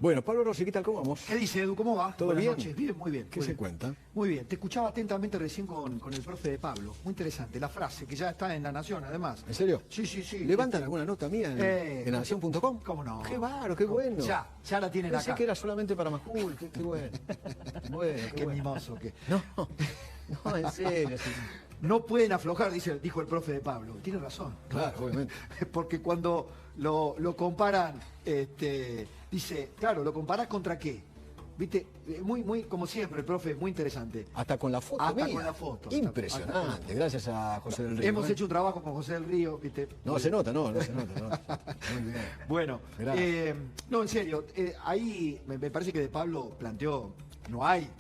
Bueno, Pablo Rossi, ¿qué tal? ¿Cómo vamos? ¿Qué dice, Edu? ¿Cómo va? ¿Todo Buenas bien? noches. Bien, muy bien. ¿Qué muy se bien. cuenta? Muy bien. Te escuchaba atentamente recién con el profe de Pablo. Muy interesante. La frase, que ya está en La Nación, además. ¿En serio? Sí, sí, sí. ¿Levantan alguna nota mía en nación.com? ¿Cómo no? ¡Qué bárbaro, qué bueno! Ya la tienen Pensé acá. que era solamente para Majul, qué bueno. Bueno, Qué bueno. mimoso que... No, en serio. Sí. No pueden aflojar, dijo el profe de Pablo. Tiene razón. Claro, obviamente. Porque cuando lo comparan, dice, claro, ¿lo comparás contra qué? ¿Viste? Muy, como siempre, el profe, muy interesante. Hasta con la foto Hasta mía. con la foto. Impresionante, gracias a José del Río. Hemos hecho un trabajo con José del Río, ¿viste? No se nota, no se nota. No. Muy bien. Bueno, Gracias. no, en serio, ahí me parece que de Pablo planteó, no hay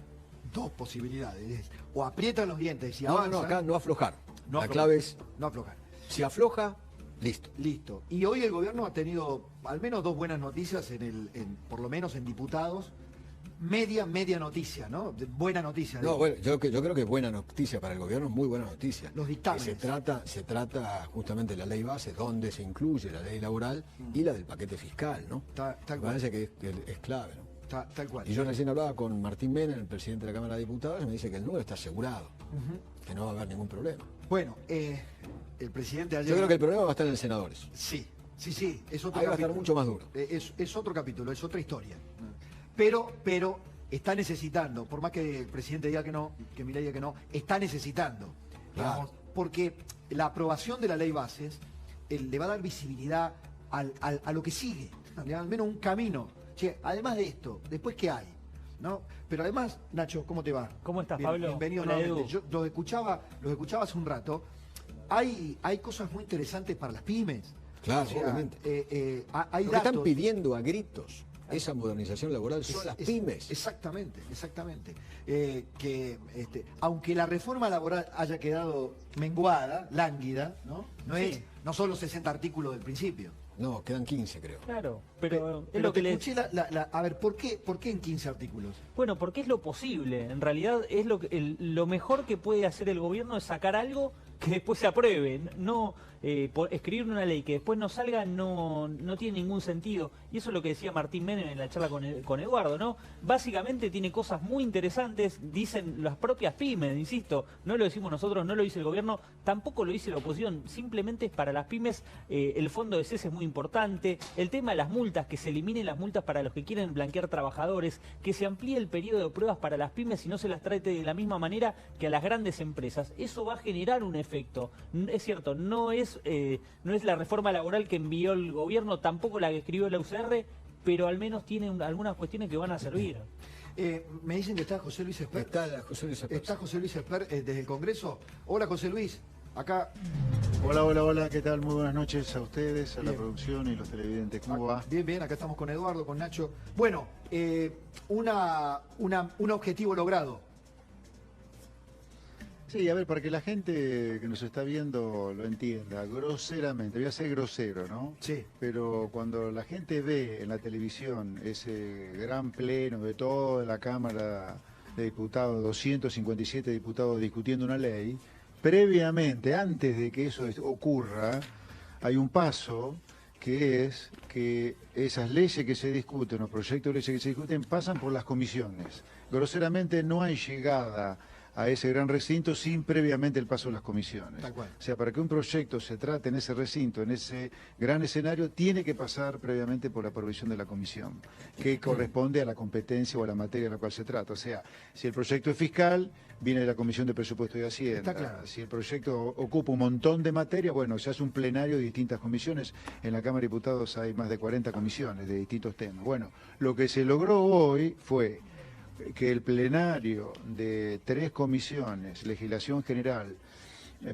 dos posibilidades. O aprietan los dientes y avanzan. No, acá no aflojar. No la aflojar. clave es, No aflojar. si afloja, listo. Listo. Y hoy el gobierno ha tenido al menos dos buenas noticias, por lo menos en diputados. Media noticia, ¿no? Buena noticia. No, bueno, yo creo que es buena noticia para el gobierno, muy buena noticia. Los dictámenes. Se trata justamente de la ley base, donde se incluye la ley laboral y la del paquete fiscal, ¿no? Tal Me cual. parece que es clave, ¿no? Tal cual. Y yo recién hablaba con Martín Menem, el presidente de la Cámara de Diputados, y me dice que el número está asegurado, que no va a haber ningún problema. Bueno, el presidente ayer... Yo creo que el problema va a estar en senadores. Sí. Es otro Ahí va a estar capítulo. mucho más duro. Es otro capítulo, es otra historia. Pero está necesitando, por más que el presidente diga que no, que Milei diga que no, está necesitando. Claro. Porque la aprobación de la ley bases le va a dar visibilidad a lo que sigue, le da al menos un camino. Che, además de esto, después qué hay, ¿no? Pero además, Nacho, ¿cómo te va? ¿Cómo estás, Bien, Pablo? Bienvenido Hola, nuevamente. Edu. Yo los escuchaba hace un rato. Hay cosas muy interesantes para las pymes. Claro, O sea, obviamente. hay Lo que están datos. pidiendo a gritos esa modernización laboral son las pymes. Exactamente. Aunque la reforma laboral haya quedado menguada, lánguida, ¿no? No son los 60 artículos del principio. No, quedan 15, creo. Claro, pero es Pero lo que te le... escuché a ver, ¿por qué en 15 artículos? Bueno, porque es lo posible. En realidad es lo mejor que puede hacer el gobierno es sacar algo que después se apruebe. No escribir una ley que después no salga no tiene ningún sentido. Y eso es lo que decía Martín Menem en la charla con Eduardo, ¿no? Básicamente tiene cosas muy interesantes, dicen las propias pymes, insisto. No lo decimos nosotros, no lo dice el gobierno, tampoco lo dice la oposición. Simplemente es para las pymes. El fondo de cese es muy importante. El tema de las multas, que se eliminen las multas para los que quieren blanquear trabajadores, que se amplíe el periodo de pruebas para las pymes y no se las trate de la misma manera que a las grandes empresas. Eso va a generar un efecto. Es cierto, no es la reforma laboral que envió el gobierno, tampoco la que escribió la UCR, pero al menos tiene algunas cuestiones que van a servir. Me dicen que está José Luis Esper. Está José Luis Esper. Está José Luis Esper desde el Congreso. Hola, José Luis. Acá. Hola, ¿qué tal? Muy buenas noches a ustedes, a la Bien. producción y los televidentes. ¿Cómo va? Bien, acá estamos con Eduardo, con Nacho. Bueno, un objetivo logrado. Sí, a ver, para que la gente que nos está viendo lo entienda, groseramente, voy a ser grosero, ¿no? Sí. Pero cuando la gente ve en la televisión ese gran pleno de toda la Cámara de Diputados, 257 diputados discutiendo una ley, previamente, antes de que eso ocurra, hay un paso que es que esas leyes que se discuten, los proyectos de leyes que se discuten, pasan por las comisiones. Groseramente no hay llegada a ese gran recinto sin previamente el paso de las comisiones. Tal cual. O sea, para que un proyecto se trate en ese recinto, en ese gran escenario, tiene que pasar previamente por la aprobación de la comisión, que corresponde a la competencia o a la materia de la cual se trata. O sea, si el proyecto es fiscal, viene de la Comisión de Presupuesto y Hacienda. Está claro. Si el proyecto ocupa un montón de materia, bueno, se hace un plenario de distintas comisiones. En la Cámara de Diputados hay más de 40 comisiones de distintos temas. Bueno, lo que se logró hoy fue que el plenario de 3 comisiones, Legislación General,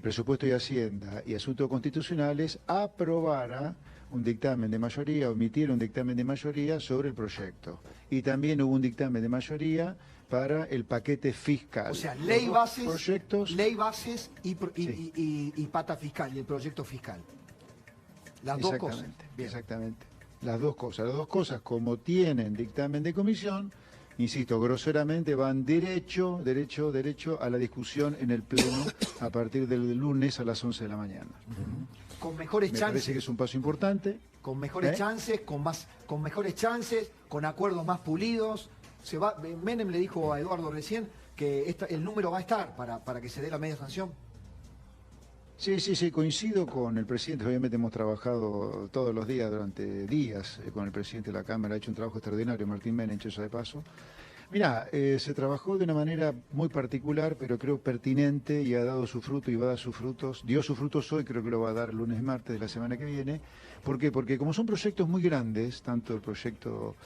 Presupuesto y Hacienda y Asuntos Constitucionales, aprobara un dictamen de mayoría, omitiera un dictamen de mayoría sobre el proyecto. Y también hubo un dictamen de mayoría para el paquete fiscal. O sea, Los ley dos bases, proyectos, y pata fiscal, y el proyecto fiscal. Las dos cosas. Bien. Exactamente. Las dos cosas, como tienen dictamen de comisión, insisto, groseramente van derecho a la discusión en el Pleno a partir del lunes a las 11 de la mañana. Con mejores Me chances. parece que es un paso importante. con mejores chances, con mejores chances, con acuerdos más pulidos. Menem le dijo a Eduardo recién que el número va a estar para que se dé la media sanción. Sí, coincido con el presidente. Obviamente hemos trabajado todos los días, durante días, con el presidente de la Cámara. Ha hecho un trabajo extraordinario, Martín Menem, hecho de paso. Mirá, se trabajó de una manera muy particular, pero creo pertinente, y ha dado su fruto y va a dar sus frutos. Dio sus frutos hoy, creo que lo va a dar el lunes y martes de la semana que viene. ¿Por qué? Porque como son proyectos muy grandes, tanto el proyecto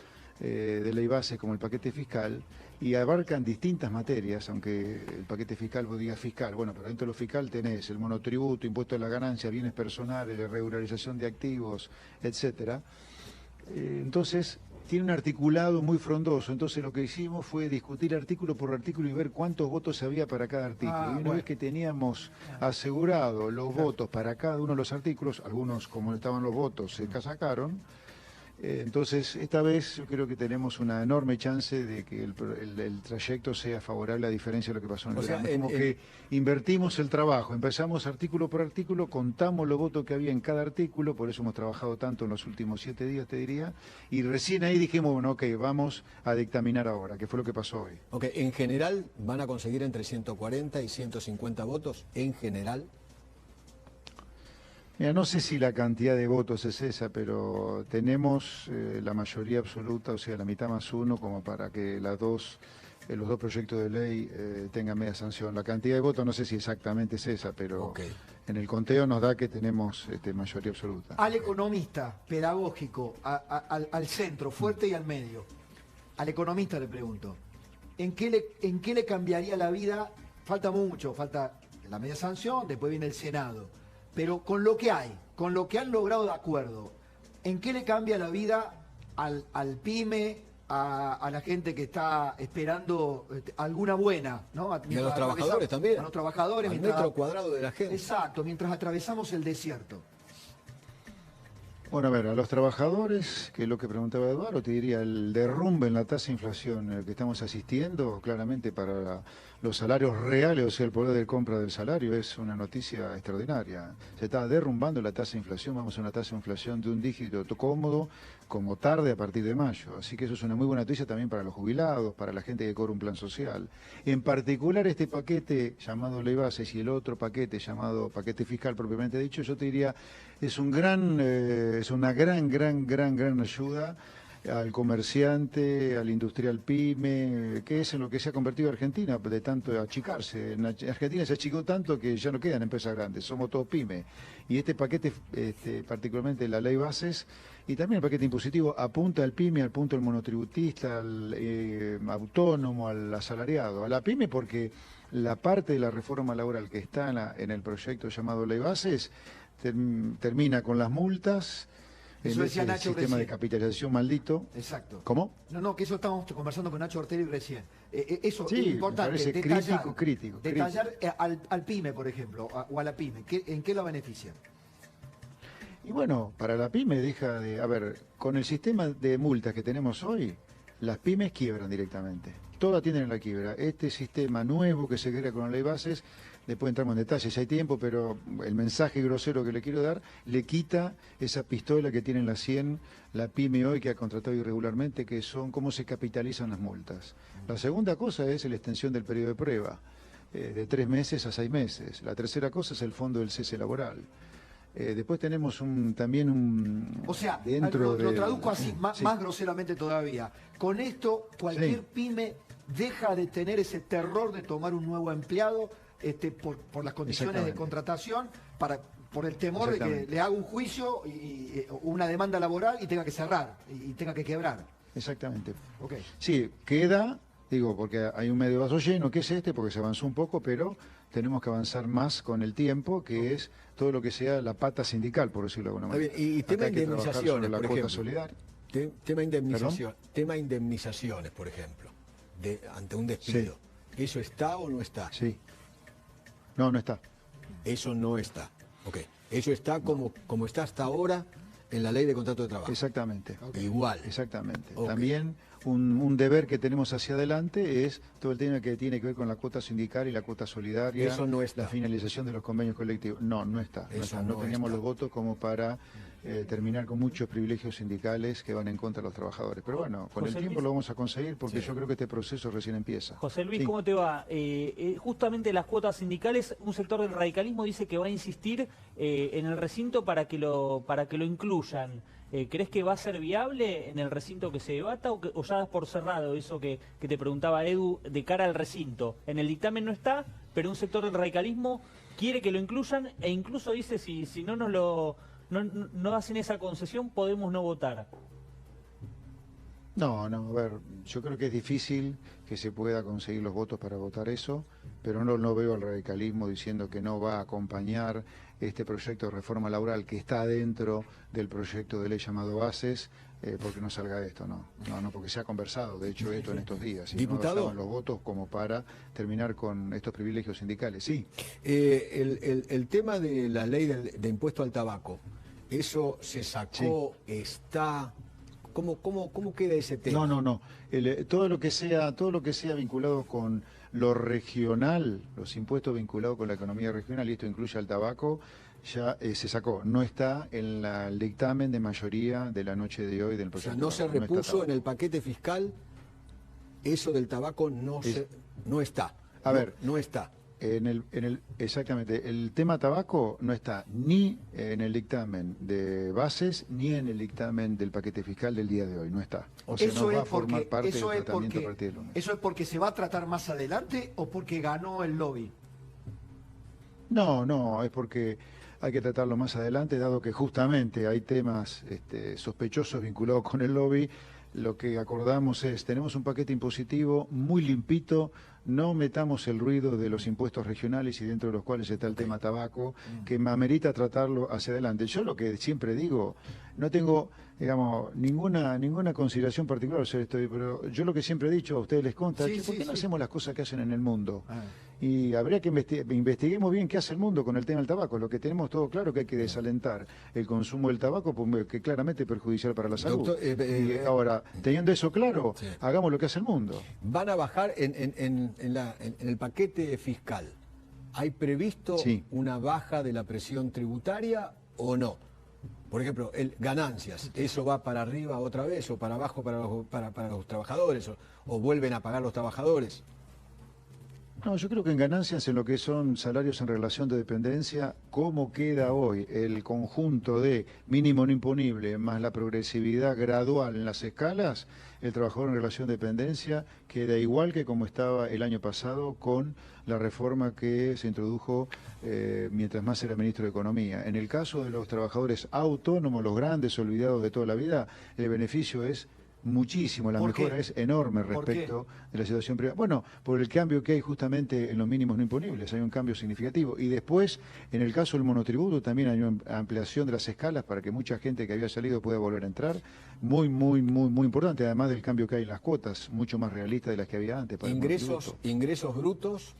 de ley base como el paquete fiscal, y abarcan distintas materias, aunque el paquete fiscal vos digas fiscal, bueno, pero dentro de lo fiscal tenés el monotributo, impuesto a la ganancia, bienes personales, regularización de activos, etcétera. Entonces, tiene un articulado muy frondoso. Entonces lo que hicimos fue discutir artículo por artículo y ver cuántos votos había para cada artículo. Y una vez que teníamos asegurado los votos para cada uno de los artículos, algunos como estaban los votos se sacaron. Entonces, esta vez yo creo que tenemos una enorme chance de que el trayecto sea favorable, a diferencia de lo que pasó en el verano. Como que invertimos el trabajo, empezamos artículo por artículo, contamos los votos que había en cada artículo, por eso hemos trabajado tanto en los últimos 7 días, te diría, y recién ahí dijimos, bueno, ok, vamos a dictaminar ahora, que fue lo que pasó hoy. Ok, en general van a conseguir entre 140 y 150 votos, en general. Mira, no sé si la cantidad de votos es esa, pero tenemos la mayoría absoluta, o sea, la mitad más uno, como para que los dos proyectos de ley tengan media sanción. La cantidad de votos no sé si exactamente es esa, pero en el conteo nos da que tenemos mayoría absoluta. Al economista pedagógico, al centro, fuerte y al medio, al economista le pregunto, ¿en qué le cambiaría la vida? Falta mucho, falta la media sanción, después viene el Senado. Pero con lo que hay, con lo que han logrado de acuerdo, ¿en qué le cambia la vida al pyme, a la gente que está esperando alguna buena, ¿no? Y a los trabajadores también. A los trabajadores. Al metro cuadrado de la gente. Exacto, mientras atravesamos el desierto. Bueno, a ver, a los trabajadores, que es lo que preguntaba Eduardo, te diría, el derrumbe en la tasa de inflación que estamos asistiendo, claramente para los salarios reales, o sea, el poder de compra del salario, es una noticia extraordinaria. Se está derrumbando la tasa de inflación, vamos a una tasa de inflación de un dígito cómodo, como tarde a partir de mayo. Así que eso es una muy buena noticia también para los jubilados, para la gente que cobra un plan social. En particular este paquete llamado ley bases y el otro paquete llamado paquete fiscal propiamente dicho, yo te diría, es una gran ayuda al comerciante, al industrial pyme, que es en lo que se ha convertido Argentina, de tanto achicarse. En Argentina se achicó tanto que ya no quedan empresas grandes, somos todos pyme. Y este paquete, particularmente la ley bases, y también el paquete impositivo, apunta al pyme, apunta al monotributista, al autónomo, al asalariado. A la pyme porque la parte de la reforma laboral que está en el proyecto llamado ley bases termina con las multas. Eso decía Nacho sistema recién. de capitalización maldito. Exacto. ¿Cómo? No, que eso estábamos conversando con Nacho Ortelli recién. Eso Sí, es importante. me parece Detallar, crítico. Detallar al pyme, por ejemplo, o a la pyme. ¿En qué lo beneficia? Y bueno, para la pyme deja de... A ver, con el sistema de multas que tenemos hoy, las pymes quiebran directamente. Todas tienen la quiebra. Este sistema nuevo que se crea con la ley bases, después entramos en detalles si hay tiempo, pero el mensaje grosero que le quiero dar, le quita esa pistola que tiene en la 100 la pyme hoy que ha contratado irregularmente, que son cómo se capitalizan las multas. La segunda cosa es la extensión del periodo de prueba, de 3 meses a 6 meses. La tercera cosa es el fondo del cese laboral. Después tenemos también un... O sea, dentro lo traduzco así, sí. más groseramente todavía. Con esto, cualquier pyme deja de tener ese terror de tomar un nuevo empleado por las condiciones de contratación, por el temor de que le haga un juicio y una demanda laboral y tenga que cerrar, y tenga que quebrar. Exactamente. Okay. Sí, queda, digo, porque hay un medio vaso lleno, que es porque se avanzó un poco, pero tenemos que avanzar más con el tiempo, que es todo lo que sea la pata sindical, por decirlo de alguna manera. Y tema indemnizaciones, la por cuota ejemplo. solidaria. Tema indemnizaciones, por ejemplo, ante un despido. Sí. ¿Eso está o no está? Sí. No está. Eso no está. Ok. Eso está como está hasta ahora en la ley de contrato de trabajo. Exactamente. Okay. Igual. Exactamente. Okay. También un deber que tenemos hacia adelante es todo el tema que tiene que ver con la cuota sindical y la cuota solidaria, Eso no está. la finalización de los convenios colectivos. No está. Eso No no teníamos está. los votos como para terminar con muchos privilegios sindicales que van en contra de los trabajadores. Pero bueno, con José el tiempo Luis. lo vamos a conseguir porque Sí. yo creo que este proceso recién empieza. José Luis, Sí. ¿cómo te va? Justamente las cuotas sindicales, un sector del radicalismo dice que va a insistir en el recinto para que lo incluyan. ¿Crees que va a ser viable en el recinto que se debata o ya das por cerrado eso que te preguntaba Edu de cara al recinto? En el dictamen no está, pero un sector del radicalismo quiere que lo incluyan e incluso dice si no no hacen esa concesión podemos no votar. No, a ver, yo creo que es difícil que se pueda conseguir los votos para votar eso, pero no veo al radicalismo diciendo que no va a acompañar este proyecto de reforma laboral que está dentro del proyecto de ley llamado Bases, porque no salga esto, no, porque se ha conversado, de hecho, esto en estos días. Y Diputado. no daban los votos como para terminar con estos privilegios sindicales, sí. El tema de la ley de impuesto al tabaco, eso se sacó, está... ¿Cómo queda ese tema? No. Todo lo que sea vinculado con lo regional, los impuestos vinculados con la economía regional, y esto incluye al tabaco, ya se sacó. No está en el dictamen de mayoría de la noche de hoy del O proyecto. sea, no se está repuso tabaco. en el paquete fiscal, eso del tabaco no está. A ver. No está. Exactamente, el tema tabaco no está ni en el dictamen de Bases ni en el dictamen del paquete fiscal del día de hoy, no está. O sea, no va a formar parte del tratamiento a partir del lunes. ¿Eso es porque se va a tratar más adelante o porque ganó el lobby? No, es porque hay que tratarlo más adelante, dado que justamente hay temas sospechosos vinculados con el lobby. Lo que acordamos es, tenemos un paquete impositivo muy limpito, no metamos el ruido de los impuestos regionales y dentro de los cuales está el tema tabaco, que me amerita tratarlo hacia adelante. Yo lo que siempre digo, no tengo, digamos, ninguna consideración particular sobre esto, pero yo lo que siempre he dicho, a ustedes les consta, Sí, ¿por qué no sí. hacemos las cosas que hacen en el mundo? Ah. Y habría que investiguemos bien qué hace el mundo con el tema del tabaco. Lo que tenemos todo claro que hay que desalentar el consumo del tabaco, que claramente es perjudicial para la salud. Doctor, Y ahora, teniendo eso claro, Sí. hagamos lo que hace el mundo. Van a bajar en el paquete fiscal. ¿Hay previsto Sí. una baja de la presión tributaria o no? Por ejemplo, ganancias, ¿eso va para arriba otra vez o para abajo para los trabajadores o vuelven a pagar los trabajadores? No, yo creo que en ganancias, en lo que son salarios en relación de dependencia, ¿cómo queda hoy el conjunto de mínimo no imponible más la progresividad gradual en las escalas? El trabajador en relación de dependencia queda igual que como estaba el año pasado con la reforma que se introdujo mientras más era ministro de Economía. En el caso de los trabajadores autónomos, los grandes olvidados de toda la vida, el beneficio es muchísimo, la ¿Por mejora qué? es enorme ¿Por respecto de la situación privada. Bueno, por el cambio que hay justamente en los mínimos no imponibles, hay un cambio significativo. Y después, en el caso del monotributo, también hay una ampliación de las escalas para que mucha gente que había salido pueda volver a entrar. Muy importante, además del cambio que hay en las cuotas, mucho más realista de las que había antes. Para el monotributo. Ingresos brutos.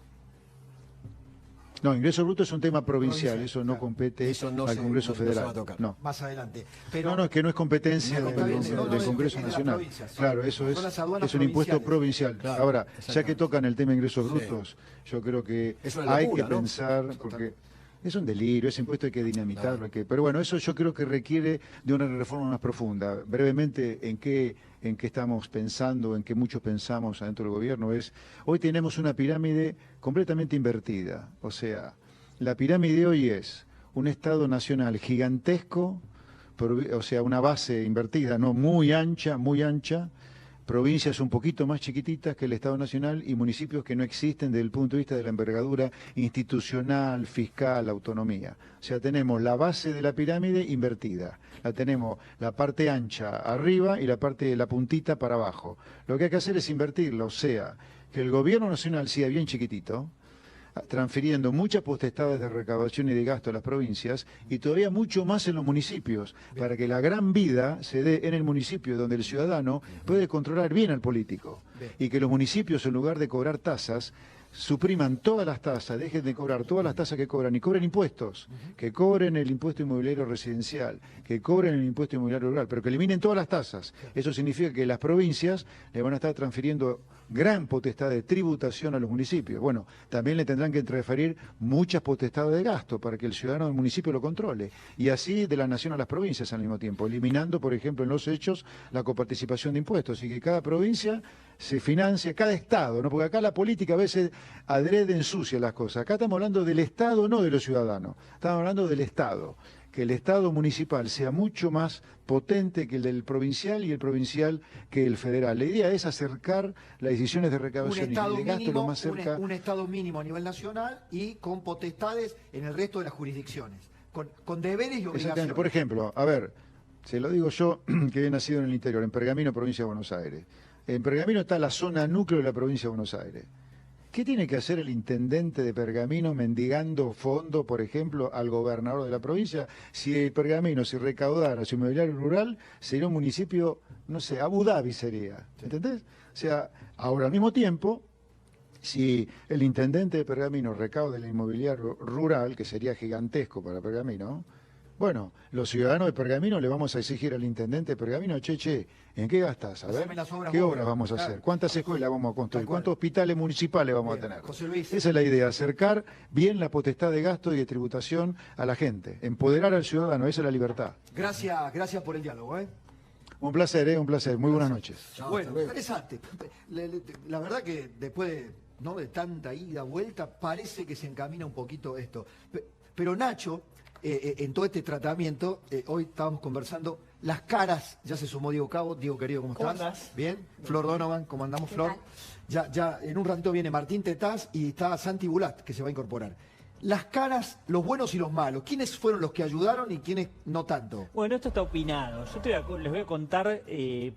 No, ingreso bruto es un tema provincial, Provincial, eso no claro. compete Eso no al se- Congreso no se Federal. va a tocar. No. Más adelante. Pero No, es que no es competencia No, del, está bien, del no, no, Congreso es de las Nacional. provincias. Claro, eso Son las aduanas es un impuesto provinciales. provincial. Claro, Ahora, ya que exactamente. tocan el tema de ingresos Sí. brutos, yo creo que Es una hay locura, que ¿no? pensar, porque es un delirio, ese impuesto hay que dinamitarlo. Pero bueno, eso yo creo que requiere de una reforma más profunda. Brevemente, ¿en qué estamos pensando, en qué muchos pensamos adentro del gobierno? Hoy tenemos una pirámide completamente invertida. O sea, la pirámide hoy es un Estado nacional gigantesco, o sea, una base invertida, no muy ancha, provincias un poquito más chiquititas que el Estado nacional y municipios que no existen desde el punto de vista de la envergadura institucional, fiscal, autonomía. O sea, tenemos la base de la pirámide invertida, tenemos la parte ancha arriba y la puntita para abajo. Lo que hay que hacer es invertirla, o sea, que el gobierno nacional sea bien chiquitito, transfiriendo muchas potestades de recaudación y de gasto a las provincias y todavía mucho más en los municipios, para que la gran vida se dé en el municipio donde el ciudadano puede controlar bien al político Bien. y que los municipios, en lugar de cobrar tasas, supriman todas las tasas, dejen de cobrar todas las tasas que cobran y cobren impuestos, que cobren el impuesto inmobiliario residencial, que cobren el impuesto inmobiliario rural, pero que eliminen todas las tasas. Eso significa que las provincias le van a estar transfiriendo gran potestad de tributación a los municipios. Bueno, también le tendrán que transferir muchas potestades de gasto para que el ciudadano del municipio lo controle. Y así de la nación a las provincias al mismo tiempo, eliminando, por ejemplo, en los hechos, la coparticipación de impuestos y que cada provincia se financia, cada Estado, ¿no? Porque acá la política a veces adrede ensucia las cosas. Acá estamos hablando del Estado, no de los ciudadanos. Estamos hablando del Estado. Que el Estado municipal sea mucho más potente que el del provincial y el provincial que el federal. La idea es acercar las decisiones de recaudación y de gasto lo más cerca. Un Estado mínimo a nivel nacional y con potestades en el resto de las jurisdicciones, con deberes y obligaciones. Por ejemplo, a ver, se lo digo yo que he nacido en el interior, en Pergamino, provincia de Buenos Aires. En Pergamino está la zona núcleo de la provincia de Buenos Aires. ¿Qué tiene que hacer el intendente de Pergamino mendigando fondo, por ejemplo, al gobernador de la provincia? Si el Pergamino, si recaudara su inmobiliario rural, sería un municipio, no sé, Abu Dhabi sería, ¿entendés? O sea, ahora al mismo tiempo, si el intendente de Pergamino recauda el inmobiliario rural, que sería gigantesco para Pergamino, bueno, los ciudadanos de Pergamino le vamos a exigir al intendente de Pergamino, che, ¿en qué gastas? A ver, ¿qué obras vamos a hacer? ¿Cuántas escuelas vamos a construir? ¿Cuántos hospitales municipales vamos a tener? José Luis. Esa es la idea, acercar bien la potestad de gasto y de tributación a la gente, empoderar al ciudadano, esa es la libertad. Gracias por el diálogo, ¿eh? Un placer, un placer. Muy buenas noches. Bueno, interesante. La verdad que después de tanta ida, vuelta, parece que se encamina un poquito esto. Pero Nacho, en todo este tratamiento, hoy estábamos conversando, las caras, ya se sumó Diego Cabo. Diego querido, ¿cómo estás? andás? Bien. Flor Donovan, ¿cómo andamos, Flor? Ya en un ratito viene Martín Tetaz y está Santi Bulat, que se va a incorporar. Las caras, los buenos y los malos, ¿quiénes fueron los que ayudaron y quiénes no tanto? Bueno, esto está opinado. Yo les voy a contar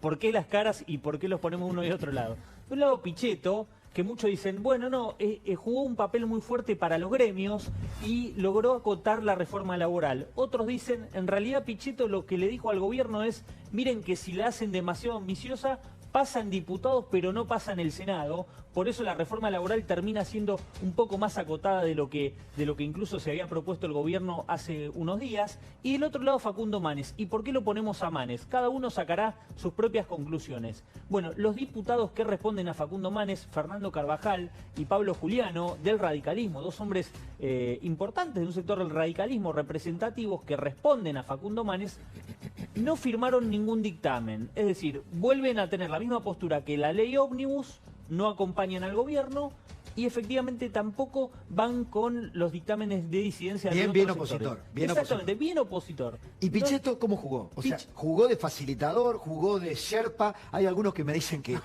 por qué las caras y por qué los ponemos uno y otro lado. De un lado, Pichetto, que muchos dicen, bueno, no, jugó un papel muy fuerte para los gremios y logró acotar la reforma laboral. Otros dicen, en realidad Pichetto lo que le dijo al gobierno es, miren que si la hacen demasiado ambiciosa, pasan diputados pero no pasan el Senado. Por eso la reforma laboral termina siendo un poco más acotada de lo que incluso se había propuesto el gobierno hace unos días. Y del otro lado Facundo Manes. ¿Y por qué lo ponemos a Manes? Cada uno sacará sus propias conclusiones. Bueno, los diputados que responden a Facundo Manes, Fernando Carvajal y Pablo Juliano, del radicalismo, dos hombres importantes de un sector del radicalismo, representativos que responden a Facundo Manes, no firmaron ningún dictamen. Es decir, vuelven a tener la misma postura que la ley ómnibus, no acompañan al gobierno y efectivamente tampoco van con los dictámenes de disidencia de Bien otros opositor. sectores. Bien Exactamente, opositor. bien opositor. ¿Y Pichetto cómo jugó? O sea, jugó de facilitador, jugó de sherpa. Hay algunos que me dicen que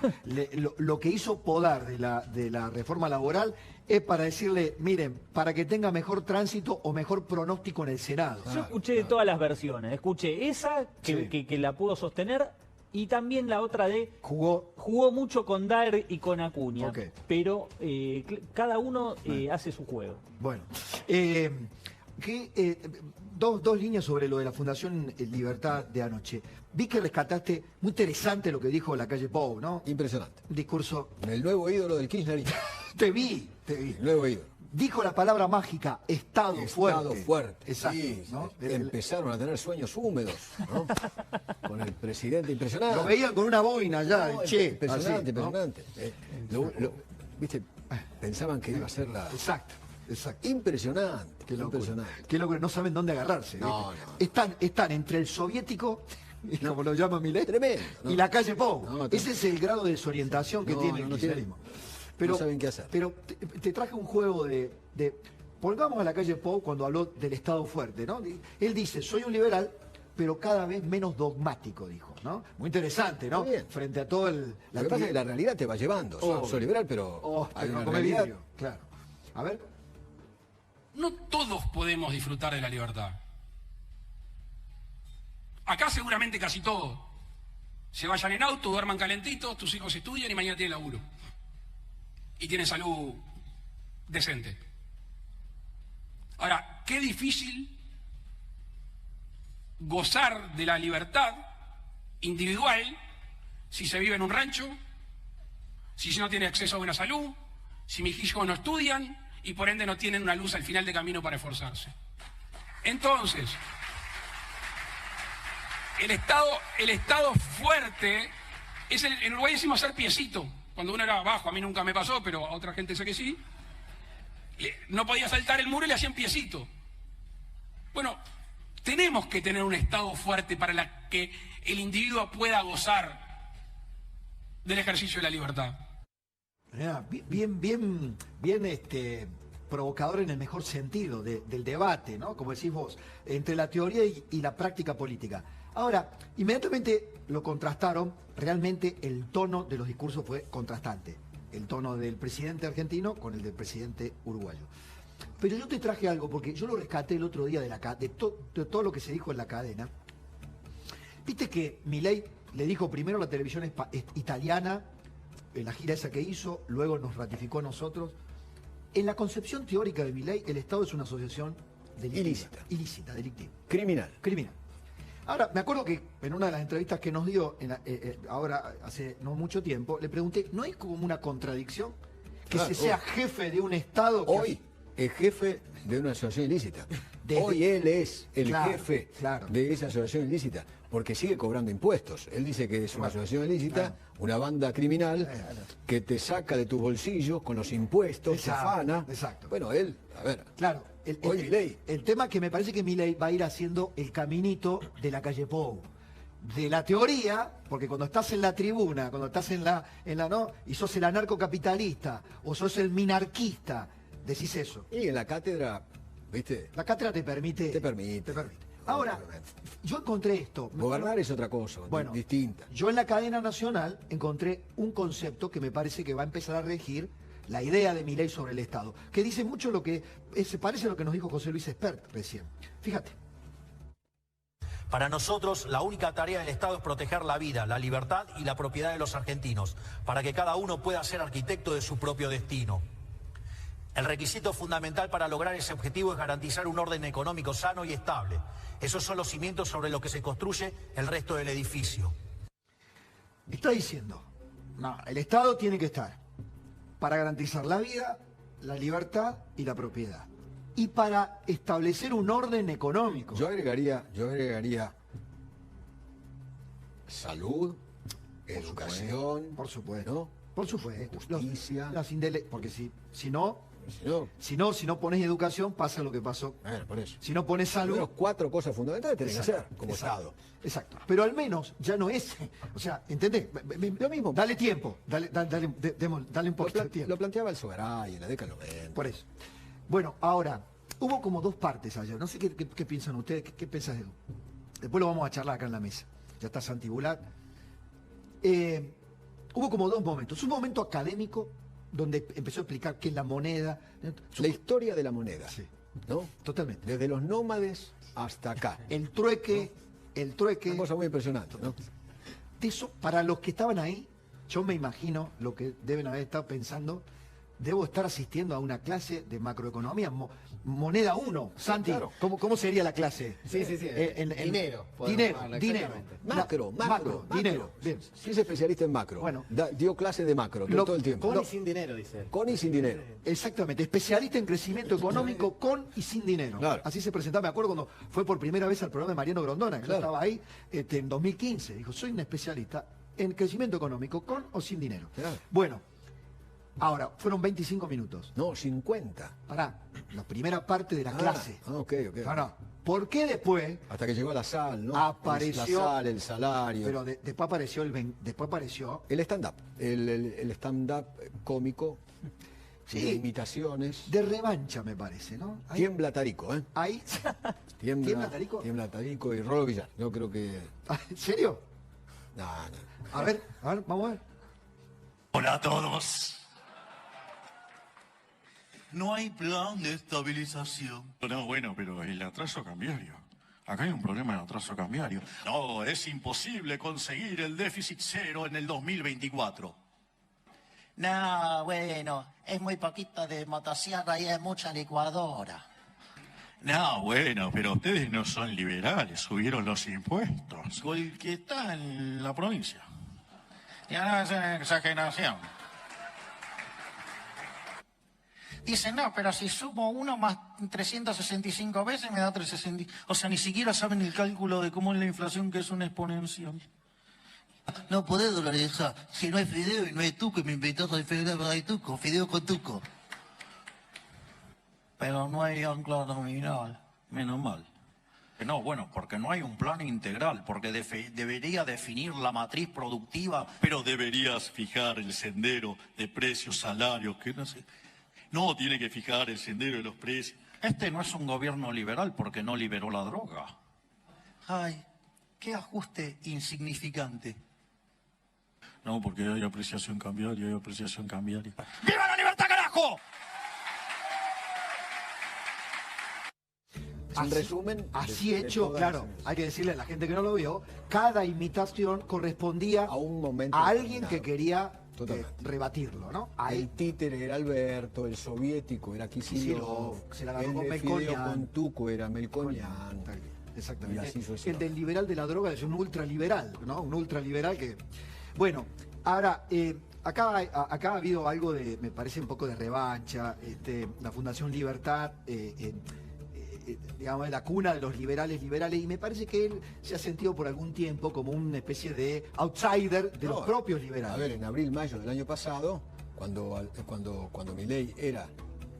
lo que hizo Podar de la reforma laboral es para decirle, miren, para que tenga mejor tránsito o mejor pronóstico en el Senado. Yo escuché de todas las versiones. Escuché esa, que la pudo sostener, y también la otra de... Jugó mucho con Daer y con Acuña. Ok. Pero cada uno hace su juego. Bueno, dos líneas sobre lo de la Fundación Libertad de anoche. Vi que rescataste, muy interesante lo que dijo la calle Pou, ¿no? Impresionante. Un discurso... El nuevo ídolo del kirchnerismo. Te vi. El nuevo ídolo. Dijo la palabra mágica, Estado fuerte. Estado fuerte. Exacto. Sí, ¿no? Empezaron a tener sueños húmedos, ¿no? Con el presidente impresionante. Lo veían con una boina ya, No, che. impresionante, así, ¿no? impresionante. ¿Viste? Pensaban que iba a ser la... Exacto. Impresionante. Qué locura. Impresionante. Qué locura, no saben dónde agarrarse. No, ¿viste? Están entre el soviético, como lo llama Milei, Tremendo, ¿no? y la calle Pou. No, tremendo. Ese es el grado de desorientación que tiene el kirchnerismo. No saben qué hacer. Pero te traje un juego de... Volvamos a la calle Pou cuando habló del Estado fuerte, ¿no? Él dice, soy un liberal, pero cada vez menos dogmático, dijo, ¿no? Muy interesante, ¿no? Muy bien. Frente a todo el... Lo que pasa es que la realidad te va llevando. Soy liberal, pero hay pero una come realidad. vidrio, claro. A ver. No todos podemos disfrutar de la libertad. Acá seguramente casi todos. Se vayan en auto, duerman calentitos, tus hijos estudian y mañana tienen laburo. Y tienen salud decente. Ahora, qué difícil gozar de la libertad individual si se vive en un rancho, si no tiene acceso a buena salud, si mis hijos no estudian y por ende no tienen una luz al final de camino para esforzarse. Entonces, el Estado fuerte, en Uruguay decimos ser piecito. Cuando uno era bajo, a mí nunca me pasó, pero a otra gente sé que sí, no podía saltar el muro y le hacían piecito. Bueno, tenemos que tener un Estado fuerte para que el individuo pueda gozar del ejercicio de la libertad. Bien, provocador en el mejor sentido del debate, ¿no? Como decís vos, entre la teoría y la práctica política. Ahora, inmediatamente lo contrastaron, realmente el tono de los discursos fue contrastante. El tono del presidente argentino con el del presidente uruguayo. Pero yo te traje algo, porque yo lo rescaté el otro día de todo lo que se dijo en la cadena. Viste que Milei le dijo primero a la televisión italiana, en la gira esa que hizo, luego nos ratificó a nosotros. En la concepción teórica de Milei, el Estado es una asociación delictiva. Ilícita, delictiva. Criminal. Ahora, me acuerdo que en una de las entrevistas que nos dio, ahora hace no mucho tiempo, le pregunté, ¿no hay como una contradicción que se sea jefe de un Estado? Hoy es jefe de una asociación ilícita. Hoy él es el jefe de esa asociación ilícita, porque sigue cobrando impuestos. Él dice que es una asociación ilícita, una banda criminal que te saca de tus bolsillos con los impuestos, te afana. Exacto. Bueno, él, a ver. Claro. El tema que me parece que Milei va a ir haciendo el caminito de la calle Pou. De la teoría, porque cuando estás en la tribuna, cuando estás en la no, y sos el anarcocapitalista o sos el minarquista, decís eso. Y en la cátedra, ¿viste? La cátedra te permite. Te permite. Ahora, yo encontré esto. Gobernar es otra cosa, distinta. Yo en la cadena nacional encontré un concepto que me parece que va a empezar a regir la idea de Milei sobre el Estado, que dice mucho lo que se parece a lo que nos dijo José Luis Espert recién. Fíjate. Para nosotros, la única tarea del Estado es proteger la vida, la libertad y la propiedad de los argentinos, para que cada uno pueda ser arquitecto de su propio destino. El requisito fundamental para lograr ese objetivo es garantizar un orden económico sano y estable. Esos son los cimientos sobre los que se construye el resto del edificio. Está diciendo, no, el Estado tiene que estar para garantizar la vida, la libertad y la propiedad. Y para establecer un orden económico. Yo agregaría salud, educación, por supuesto, ¿no? Por supuesto. Justicia. Porque si no pones educación, pasa lo que pasó. Por eso. Si no pones salud. Los 4 cosas fundamentales tenés que hacer como Estado. Exacto. Pero al menos ya no es. O sea, ¿entendés? Lo mismo. Dale tiempo. Dale un poquito de tiempo. Lo planteaba el Sogaray en la década del 90. Por eso. Bueno, ahora, hubo como dos partes ayer. No sé qué piensan ustedes. ¿Qué piensas, Edu? Después lo vamos a charlar acá en la mesa. Ya está Santi Bulat. Hubo como dos momentos. Un momento académico, donde empezó a explicar qué es la moneda. La historia de la moneda. Sí. ¿No? Totalmente. Desde los nómades hasta acá. El trueque. Una cosa muy impresionante, ¿no? De eso, para los que estaban ahí, yo me imagino lo que deben haber estado pensando. Debo estar asistiendo a una clase de macroeconomía, moneda 1. Santi, claro. ¿Cómo sería la clase? Sí. Dinero. Dinero. Macro. Dinero. Bien. Sí, es especialista en macro. Bueno. Dio clases de macro todo el tiempo. Con y sin dinero, dice él. Con y sin dinero. Exactamente, especialista en crecimiento económico con y sin dinero. Claro. Así se presentaba, me acuerdo cuando fue por primera vez al programa de Mariano Grondona, que yo estaba ahí en 2015. Dijo, soy un especialista en crecimiento económico con o sin dinero. Claro. Bueno, ahora, fueron 25 minutos. No, 50. Pará, la primera parte de la clase. Ok. Pará, ¿por qué después? Hasta que llegó a la sal, ¿no? Apareció. La sal, el salario. Pero después apareció El stand-up. El stand-up cómico. Sí. De imitaciones. de revancha, me parece, ¿no? Tiembla Tarico, ¿eh? Ahí. ¿Tiembla Tarico? Tiembla Tarico y Rolo Villar. Yo creo que... ¿En serio? No. A ver, vamos a ver. Hola a todos. No hay plan de estabilización. No, bueno, pero el atraso cambiario. Acá hay un problema de atraso cambiario. No, es imposible conseguir el déficit cero en el 2024. No, bueno, es muy poquito de motosierra y es mucha licuadora. No, bueno, pero ustedes no son liberales, subieron los impuestos. El que está en la provincia. Ya no es una exageración. Dicen, no, pero si sumo 1 más 365 veces me da 360. O sea, ni siquiera saben el cálculo de cómo es la inflación, que es una exponencial. No podés dolarizar. Si no hay fideo y no hay tuco, y me invitó a fideo, pero hay tuco, fideo con tuco. Pero no hay ancla nominal. Menos mal. No, bueno, porque no hay un plan integral, porque debería definir la matriz productiva, pero deberías fijar el sendero de precios, salarios, que no sé. No, tiene que fijar el sendero de los precios. Este no es un gobierno liberal porque no liberó la droga. Ay, qué ajuste insignificante. No, porque hay apreciación cambiaria, hay apreciación cambiaria. ¡Viva la libertad, carajo! En resumen, así hecho, claro, hay que decirle a la gente que no lo vio, cada imitación correspondía a un momento a alguien determinado. que quería Totalmente. rebatirlo, ¿no? El títere era Alberto, el soviético era Kicillof, se la agarró el con de Fideo Melconian. con Tuco era Melconian. Exactamente. Y así El sucesivamente. del liberal de la droga es un ultraliberal, ¿no? Un ultraliberal que... Bueno, ahora, acá ha habido algo de, me parece, un poco de revancha. La Fundación Libertad, digamos, es la cuna de los liberales, y me parece que él se ha sentido por algún tiempo como una especie de outsider de los propios liberales. A ver, en abril, mayo del año pasado, cuando Milei era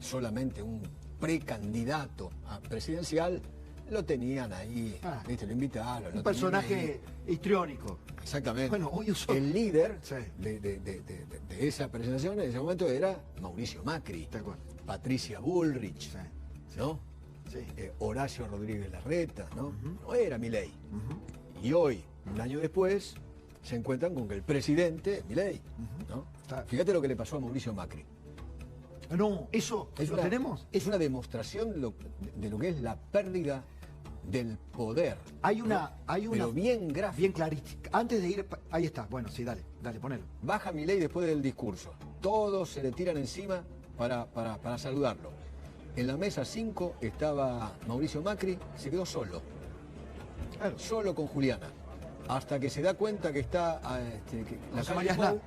solamente un precandidato a presidencial, lo tenían ahí, ¿viste? Lo invitaron. Un personaje histriónico. Exactamente. Bueno, hoy usó... El líder Sí. de esa presentación en ese momento era Mauricio Macri, Patricia Bullrich, ¿no? Sí. Horacio Rodríguez Larreta, ¿no? No era Milei. Y hoy, un año después, se encuentran con que el presidente es Milei, ¿no? Fíjate lo que le pasó a Mauricio Macri. No, eso lo tenemos. Es una demostración de lo que es la pérdida del poder. Hay una, Pero bien gráfico. bien clarística. Antes de ir, ahí está. Bueno, sí, dale, ponelo. Baja Milei después del discurso. Todos se le tiran encima para saludarlo. En la mesa 5 estaba Mauricio Macri, se quedó solo. Claro. Solo con Juliana. Hasta que se da cuenta que está la José calle María Pou Aznar.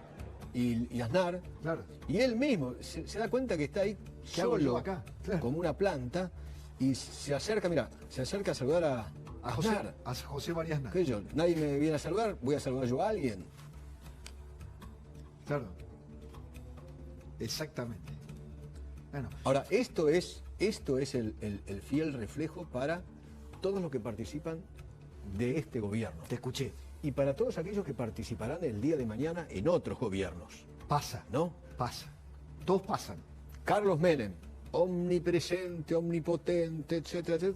y Aznar. Claro. Y él mismo se da cuenta que está ahí ¿Qué hago yo solo, acá? Claro. como una planta, y se acerca, mira, se acerca a saludar a Aznar. A José María Aznar. ¿Qué yo? Nadie me viene a saludar, voy a saludar yo a alguien. Claro. Exactamente. Bueno, Ahora, esto es el fiel reflejo para todos los que participan de este gobierno. te escuché. Y para todos aquellos que participarán el día de mañana en otros gobiernos, Pasa. ¿no? Pasa. Todos pasan. Carlos Menem, omnipresente, omnipotente, etcétera,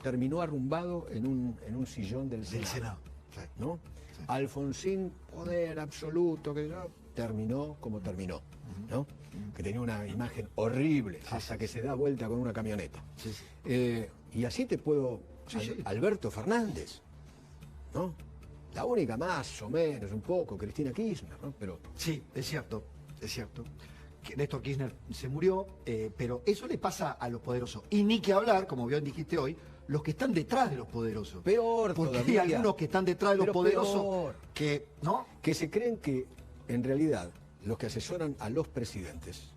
terminó arrumbado en un sillón del Del Senado. Senado. Sí. ¿No? Alfonsín, poder absoluto, que terminó como terminó, ¿no? Que tenía una imagen horrible, hasta que se da vuelta con una camioneta. Sí, sí. Y así te puedo... Alberto Fernández, ¿no? La única más o menos, un poco, Cristina Kirchner, ¿no? Pero Sí, es cierto. Que Néstor Kirchner se murió, pero eso le pasa a los poderosos. Y ni que hablar, como bien dijiste hoy, los que están detrás de los poderosos. peor Porque todavía. hay algunos que están detrás de los Pero poderosos peor. que, ¿no? Que se creen que, en realidad, los que asesoran a los presidentes,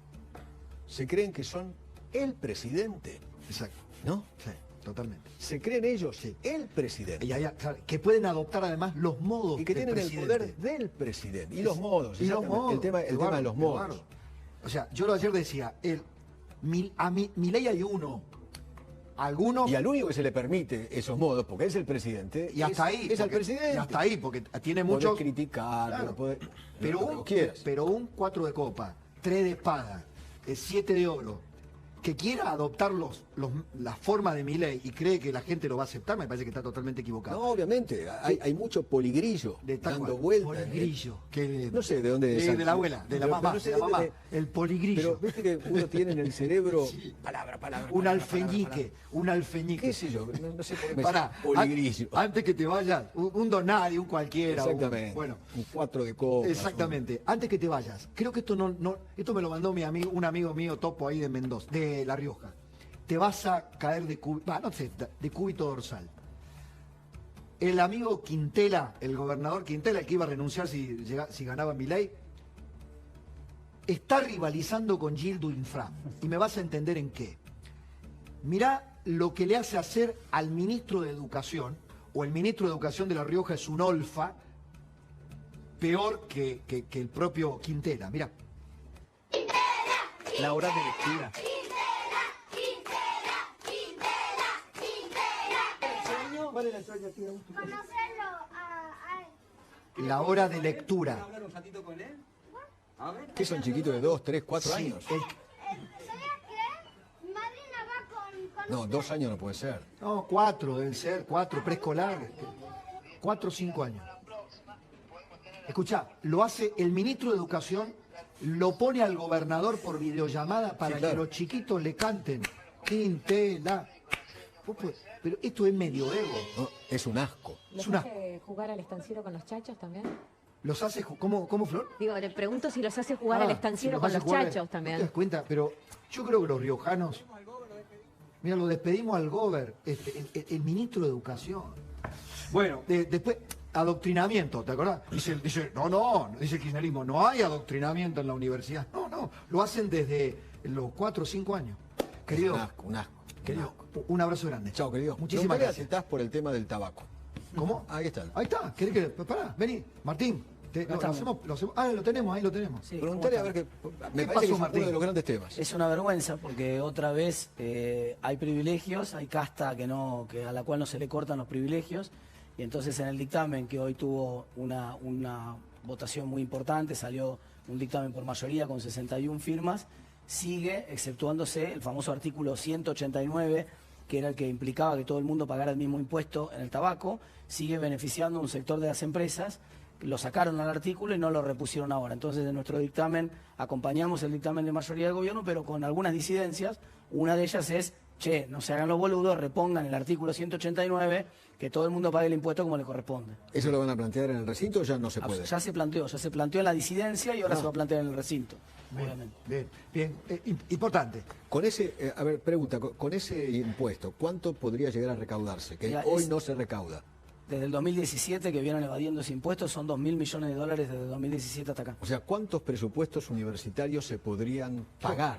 se creen que son el presidente, Exacto. ¿no? Sí, totalmente. Se creen ellos Sí. el presidente. Claro, que pueden adoptar además los modos Y que del tienen el presidente. poder del presidente. Y los modos. Y los exactamente. modos. El tema de los modos. Eduardo. O sea, yo ayer decía, a Milei hay uno. Algunos. Y al único que se le permite esos modos, porque es el presidente, Y hasta ahí. es al porque- presidente. Y hasta ahí, porque tiene Podés muchos. criticar, Claro. pero lo que quieras. Pero un 4 de copa, 3 de espada, 7 de oro, que quiera adoptar la forma de Milei y cree que la gente lo va a aceptar, me parece que está totalmente equivocado. No, obviamente, hay mucho poligrillo De tal dando cual. vueltas. Poligrillo. No sé de dónde De la abuela, de la pero mamá, no sé de la mamá. dónde- El poligrillo. Pero viste que uno tiene en el cerebro palabra. Un alfeñique, un alfeñique. ¿Qué sé yo? No sé por qué me Pará, dice poligrillo. antes que te vayas, un Donadi, un cualquiera. Exactamente. Bueno, Un 4 de copas. exactamente. Antes que te vayas, creo que esto esto me lo mandó un amigo mío topo ahí de Mendoza, de La Rioja. Te vas a caer de cúbito dorsal. El amigo Quintela, el gobernador Quintela, el que iba a renunciar si ganaba Milei, está rivalizando con Gildo Infram. Y me vas a entender en qué. Mirá lo que le hace hacer al ministro de Educación, o el ministro de Educación de La Rioja es un olfa, peor que el propio Quintela. Mirá. La hora de lectura. ¿Cuál es el sueño, tío? Conocerlo a él. La hora de lectura. ¿Hablar un ratito con él? A ver. ¿Qué son chiquitos de 2, 3, 4 Sí, años? ¿Sabías qué? Mi madrina va con No, 2 años no puede ser. No, 4 deben ser, 4, preescolar. 4 o 5 años. Escuchá, lo hace el ministro de Educación, lo pone al gobernador por videollamada para Sí, claro. que los chiquitos le canten. Quintela. Pero esto es medioevo. No, es un asco. Es ¿Los una- hace jugar al estanciero con los chachos también? ¿Los hace cómo, Flor? Digo, le pregunto si los hace jugar al Si estanciero los con hace los jugar, chachos ¿no te también. das cuenta? Pero yo creo que los riojanos... Mira, lo despedimos al gober, el ministro de Educación. Bueno, después, adoctrinamiento, ¿te acordás? Dice, dice el kirchnerismo, no hay adoctrinamiento en la universidad. No, lo hacen desde los 4 o 5 años. Querido, Un asco, un asco. querido, un abrazo grande. Chao, querido. Muchísimas Preguntale a gracias. Tetaz por el tema del tabaco. ¿Cómo? Ahí está. Ahí está, ¿querés que...? Pará, vení, Martín. Lo hacemos. Ah, lo tenemos, ahí lo tenemos. Sí, Preguntale a ver qué. Me parece que es uno de los grandes temas. Es una vergüenza porque otra vez hay privilegios, hay casta que a la cual no se le cortan los privilegios, y entonces en el dictamen que hoy tuvo una votación muy importante, salió un dictamen por mayoría con 61 firmas, sigue exceptuándose el famoso artículo 189, que era el que implicaba que todo el mundo pagara el mismo impuesto en el tabaco, sigue beneficiando a un sector de las empresas. Lo sacaron al artículo y no lo repusieron ahora. Entonces, en nuestro dictamen, acompañamos el dictamen de mayoría del gobierno, pero con algunas disidencias. Una de ellas es, no se hagan los boludos, repongan el artículo 189, que todo el mundo pague el impuesto como le corresponde. ¿Eso lo van a plantear en el recinto o ya no se puede? Ya se planteó en la disidencia y ahora se va a plantear en el recinto. Bien, importante. Con ese, a ver, pregunta, con ese impuesto, ¿cuánto podría llegar a recaudarse? Que Mira, hoy no se recauda. Desde el 2017 que vienen evadiendo ese impuesto, son 2.000 millones de dólares desde el 2017 hasta acá. O sea, ¿cuántos presupuestos universitarios se podrían pagar?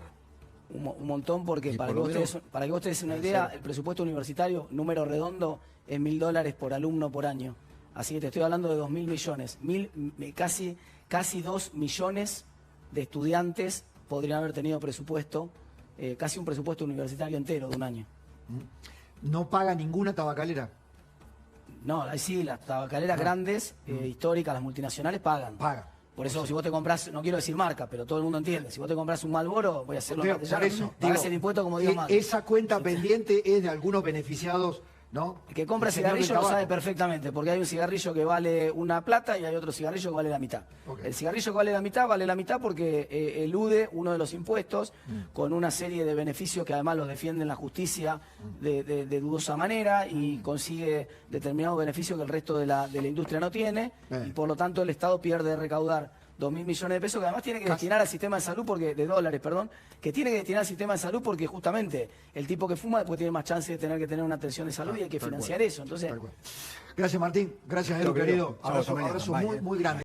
Un montón, porque Y para por que, lo vos menos- para que vos te des una idea, el presupuesto universitario, número redondo, es $1.000 por alumno por año. Así que te estoy hablando de 2.000 millones. Casi 2 millones de estudiantes podrían haber tenido presupuesto, casi un presupuesto universitario entero de un año. No paga ninguna tabacalera. No, ahí sí, las tabacaleras grandes, históricas, las multinacionales, pagan. Por eso, si vos te compras, no quiero decir marca, pero todo el mundo entiende, si vos te compras un Marlboro, voy a hacerlo en Por castellano, eso, pagás digo, el impuesto como Dios manda. esa cuenta pendiente es de algunos beneficiados, ¿no? El que compra El señor del cigarrillo lo tabaco. sabe perfectamente, porque hay un cigarrillo que vale una plata y hay otro cigarrillo que vale la mitad. El cigarrillo que vale la mitad porque elude uno de los impuestos con una serie de beneficios que además los defiende la justicia de dudosa manera y consigue determinados beneficios que el resto de la industria no tiene y por lo tanto el Estado pierde recaudar 2.000 millones de pesos que además tiene que destinar al sistema de salud, de dólares, que tiene que destinar al sistema de salud porque justamente el tipo que fuma después tiene más chance de tener que tener una atención de salud y hay que financiar eso. Entonces, Gracias, Martín. Gracias, Edu, querido. Chao, hasta mañana. Abrazo Bye, muy grande.